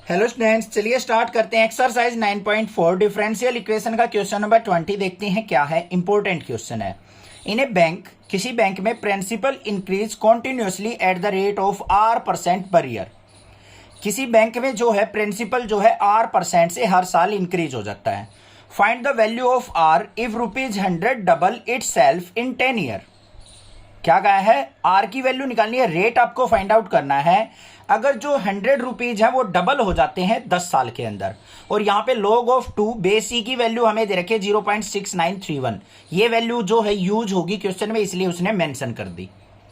Hello students, चलिए start करते हैं। एक्सरसाइज 9.4 डिफरेंशियल इक्वेशन का क्वेश्चन नंबर 20 देखते हैं क्या है। इंपॉर्टेंट क्वेश्चन है। इन ए बैंक, किसी बैंक में principal increase continuously at the rate of R% per year. किसी बैंक में जो है प्रिंसिपल जो है R% से हर साल इंक्रीज हो जाता है। Find the value of R if ₹100 double it self in 10 year. क्या कहा है? आर की वैल्यू निकालनी है, रेट आपको फाइंड आउट करना है। अगर जो 100 रुपीज है वो डबल हो जाते हैं 10 साल के अंदर। और यहाँ पे log ऑफ 2 बेस ई की वैल्यू हमें दे रखे 0.6931। ये वैल्यू जो है यूज होगी क्वेश्चन में, इसलिए उसने मेंशन कर दी।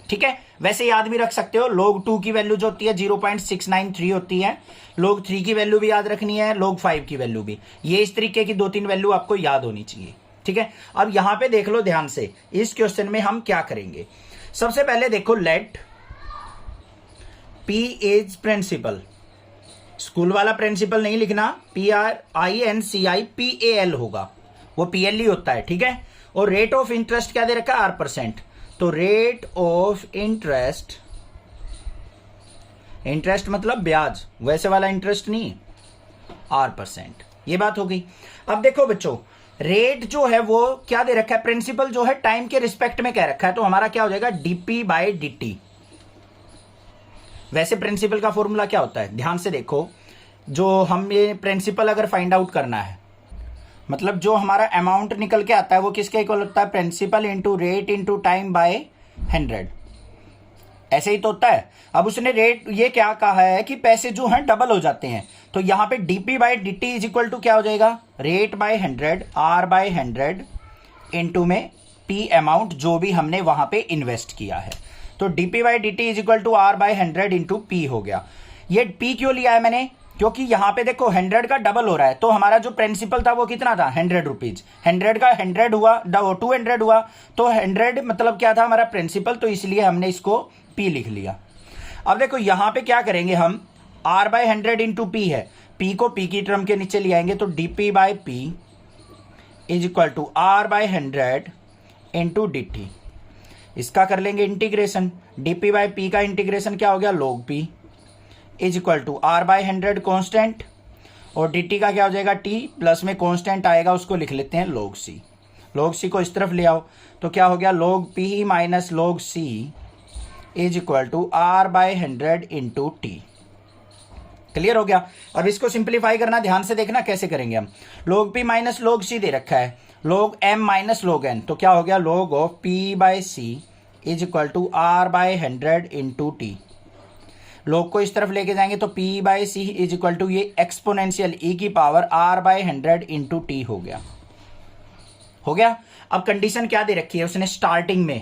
ठीक है, वैसे याद भी रख सकते हो। log 2 की वैल्यू जो होती है 0.693 होती है। log 3 की वैल्यू भी याद रखनी है, log 5 की वैल्यू भी। ये इस तरीके की 2-3 वैल्यू आपको याद होनी चाहिए। ठीक है, अब यहां पे देख लो ध्यान से, इस क्वेश्चन में हम क्या करेंगे। सबसे पहले देखो, let P is principal. School वाला प्रिंसिपल नहीं लिखना, PRINCIPAL होगा, वो PL ही होता है। ठीक है, और रेट ऑफ इंटरेस्ट क्या दे रखा है? R%। तो रेट ऑफ इंटरेस्ट, इंटरेस्ट मतलब ब्याज, वैसे वाला इंटरेस्ट नहीं, R%। ये बात हो गई। अब देखो बच्चों, रेट जो है वो क्या दे रखा है? प्रिंसिपल जो है टाइम के रिस्पेक्ट में क्या रखा है, तो हमारा क्या हो जाएगा? dp/dt। वैसे प्रिंसिपल का फॉर्मूला क्या होता है, ध्यान से देखो। जो हम ये प्रिंसिपल अगर फाइंड आउट करना है, मतलब जो हमारा अमाउंट निकल के आता है वो किसके इक्वल होता है? Principal into rate into time by 100। ऐसे ही तो होता है। अब उसने रेट ये क्या कहा है कि पैसे जो हैं डबल हो जाते हैं, तो यहां पे dp/dt इज इक्वल टू क्या हो जाएगा? रेट बाय 100, R/100 इंटू में p अमाउंट जो भी हमने वहां पे इन्वेस्ट किया है। तो dp/dt is equal to R/100 into p हो गया। ये p क्यों लिया है मैंने? क्योंकि यहां पे देखो 100 का डबल हो रहा है, तो हमारा जो प्रिंसिपल था वो कितना था? 100 रुपीज। 100 का 100 हुआ, 200 हुआ, तो 100 मतलब क्या था? हमारा प्रिंसिपल। तो इसलिए हमने इसको p लिख लिया। अब देखो यहां पे क्या करेंगे हम, R/100 इंटू p है, p को p की टर्म के नीचे ले आएंगे, तो dp/p is equal to R/100 into dt। इसका कर लेंगे इंटीग्रेशन। dp/p का इंटीग्रेशन क्या हो गया? log p is equal to R/100 constant, और dt का क्या हो जाएगा? t प्लस में कॉन्स्टेंट आएगा, उसको लिख लेते हैं log c। log c को इस तरफ ले आओ, तो क्या हो गया? log p minus log c is equal to R/100 into T. Clear हो गया? अब इसको सिंप्लीफाई करना, ध्यान से देखना कैसे करेंगे हम। log p minus log c दे रखा है, log m minus log n, तो क्या हो गया? log of p/c is equal to R/100 into T. log को इस तरफ लेके जाएंगे तो p/c इज इक्वल टू ये एक्सपोनेंशियल e की पावर R/100 इंटू टी हो गया। हो गया? अब कंडीशन क्या दे रखी है उसने? स्टार्टिंग में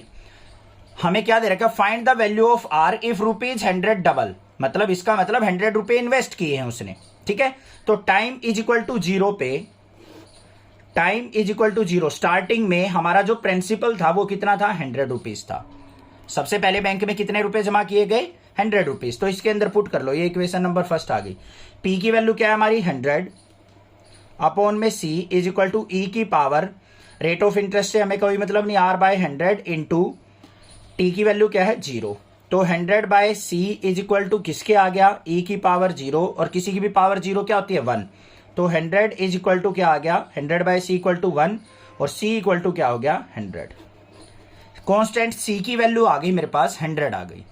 हमें क्या दे रखा है? Find the value of R if ₹100 double. मतलब इसका मतलब 100 रुपए इन्वेस्ट किए हैं उसने। ठीक है, तो टाइम इज इक्वल टू 0 पे, time is equal to 0, starting में हमारा जो प्रिंसिपल था वो कितना था? 100 रुपीज था। सबसे पहले बैंक में कितने रुपए जमा किए गए? 100 रुपीज। तो इसके अंदर पुट कर लो, ये इक्वेशन नंबर फर्स्ट आ गई। p की वैल्यू क्या है हमारी? 100 अपॉन में c is equal to e की पावर, रेट ऑफ इंटरेस्ट से हमें कोई मतलब नहीं, R/100 इंटू t की वैल्यू क्या है? 0। तो 100/c इज इक्वल टू किसके आ गया? e की पावर 0, और किसी की भी पावर 0 क्या होती है? 1। तो 100 इज इक्वल टू क्या आ गया? 100/c इक्वल टू 1, और c इक्वल टू क्या हो गया? 100। कांस्टेंट c की वैल्यू आ गई मेरे पास, 100 आ गई।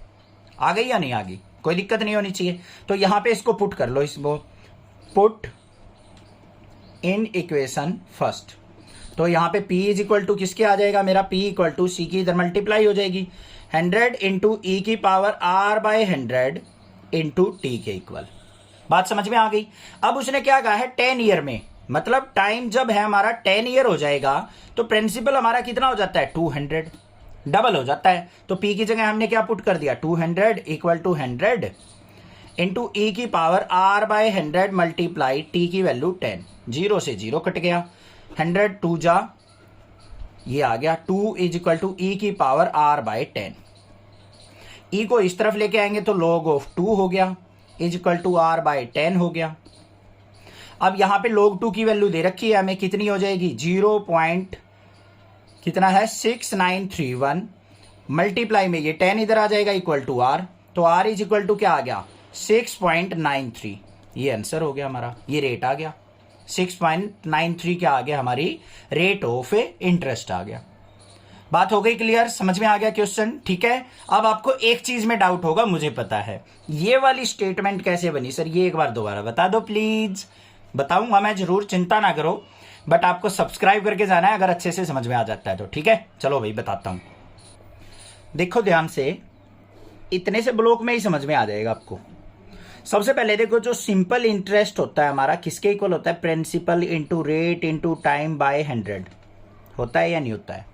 आ गई या नहीं आ गई? कोई दिक्कत नहीं होनी चाहिए। तो यहां पे इसको पुट कर लो, इसको पुट इन इक्वेशन फर्स्ट। तो यहां पे p इज इक्वल टू किसके आ जाएगा मेरा? p इक्वल टू c की इधर मल्टीप्लाई हो जाएगी, 100 इंटू e की पावर R/100 इंटू टी के इक्वल। बात समझ में आ गई? अब उसने क्या कहा है? 10 ईयर में, मतलब टाइम जब है हमारा 10 ईयर हो जाएगा, तो प्रिंसिपल हमारा कितना हो जाता है? 200, डबल हो जाता है। तो p की जगह हमने क्या पुट कर दिया? 200 इक्वल टू 100 इंटू e की पावर R/100 मल्टीप्लाई टी की वैल्यू 10। 0 से 0 कट गया, 100 2 जा, ये आ गया 2 इज इक्वल टू e की पावर R/10। e को इस तरफ लेके आएंगे तो log ऑफ 2 हो गया इज इक्वल टू R/10 हो गया। अब यहां पे log 2 की वैल्यू दे रखी है हमें, कितनी हो जाएगी? 0. कितना है? 6931 मल्टीप्लाई में ये 10 इधर आ जाएगा इक्वल टू R, तो R इज इक्वल टू क्या आ गया? 6.93। ये आंसर हो गया हमारा, ये रेट आ गया 6.93 क्या आ गया, हमारी रेट ऑफ इंटरेस्ट आ गया। बात हो गई क्लियर, समझ में आ गया क्वेश्चन? ठीक है। अब आपको एक चीज में डाउट होगा, मुझे पता है, ये वाली स्टेटमेंट कैसे बनी सर, ये एक बार दोबारा बता दो प्लीज। बताऊंगा मैं जरूर, चिंता ना करो, बट आपको सब्सक्राइब करके जाना है अगर अच्छे से समझ में आ जाता है तो। ठीक है, चलो भाई बताता हूं। देखो ध्यान से, इतने से ब्लॉक में ही समझ में आ जाएगा आपको। सबसे पहले देखो, जो सिंपल इंटरेस्ट होता है हमारा किसके इक्वल होता है, principal into rate into time by 100 होता है या नहीं होता है।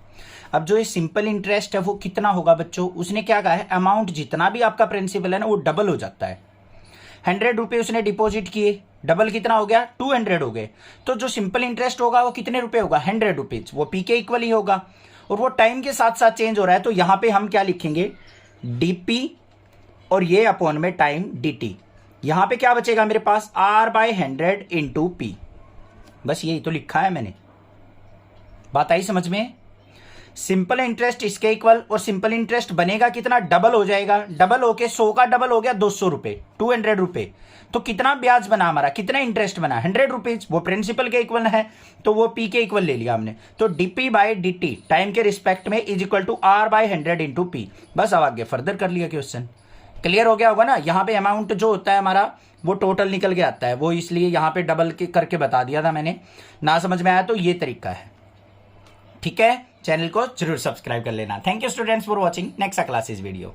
अब जो ये सिंपल इंटरेस्ट है वो कितना होगा बच्चों, उसने क्या कहा है, अमाउंट जितना भी आपका प्रिंसिपल है ना वो डबल हो जाता है। 100 रुपए उसने डिपॉजिट किए, डबल कितना हो गया, 200 हो गए। तो जो सिंपल इंटरेस्ट होगा वो कितने रुपए होगा, 100 रुपीज, वो पी के इक्वल ही होगा, और वो टाइम के साथ साथ चेंज हो रहा है। तो यहां पे हम क्या लिखेंगे, डीपी, और ये अपॉन में टाइम dt। यहां पे क्या बचेगा मेरे पास, R/100 इंटू पी। बस यही तो लिखा है मैंने, बात आई समझ में। सिंपल इंटरेस्ट इसके इक्वल, और सिंपल इंटरेस्ट बनेगा कितना, डबल हो जाएगा, डबल होके 100 का डबल हो गया 200 रुपए, 200 रुपए। तो कितना ब्याज बना हमारा, कितना इंटरेस्ट बना, 100 रुपीज, वो प्रिंसिपल के इक्वल है तो वो पी के इक्वल ले लिया हमने। तो डीपी बाय dt टाइम के रिस्पेक्ट में is equal to R/100 into p. बस अब आगे फर्दर कर लिया क्वेश्चन, क्लियर हो गया होगा ना। यहाँ पे अमाउंट जो होता है हमारा वो टोटल निकल के आता है, वो इसलिए यहाँ पे डबल करके बता दिया था मैंने। ना समझ में आया तो ये तरीका है। ठीक है, चैनल को जरूर सब्सक्राइब कर लेना। Thank you students for watching next classes video.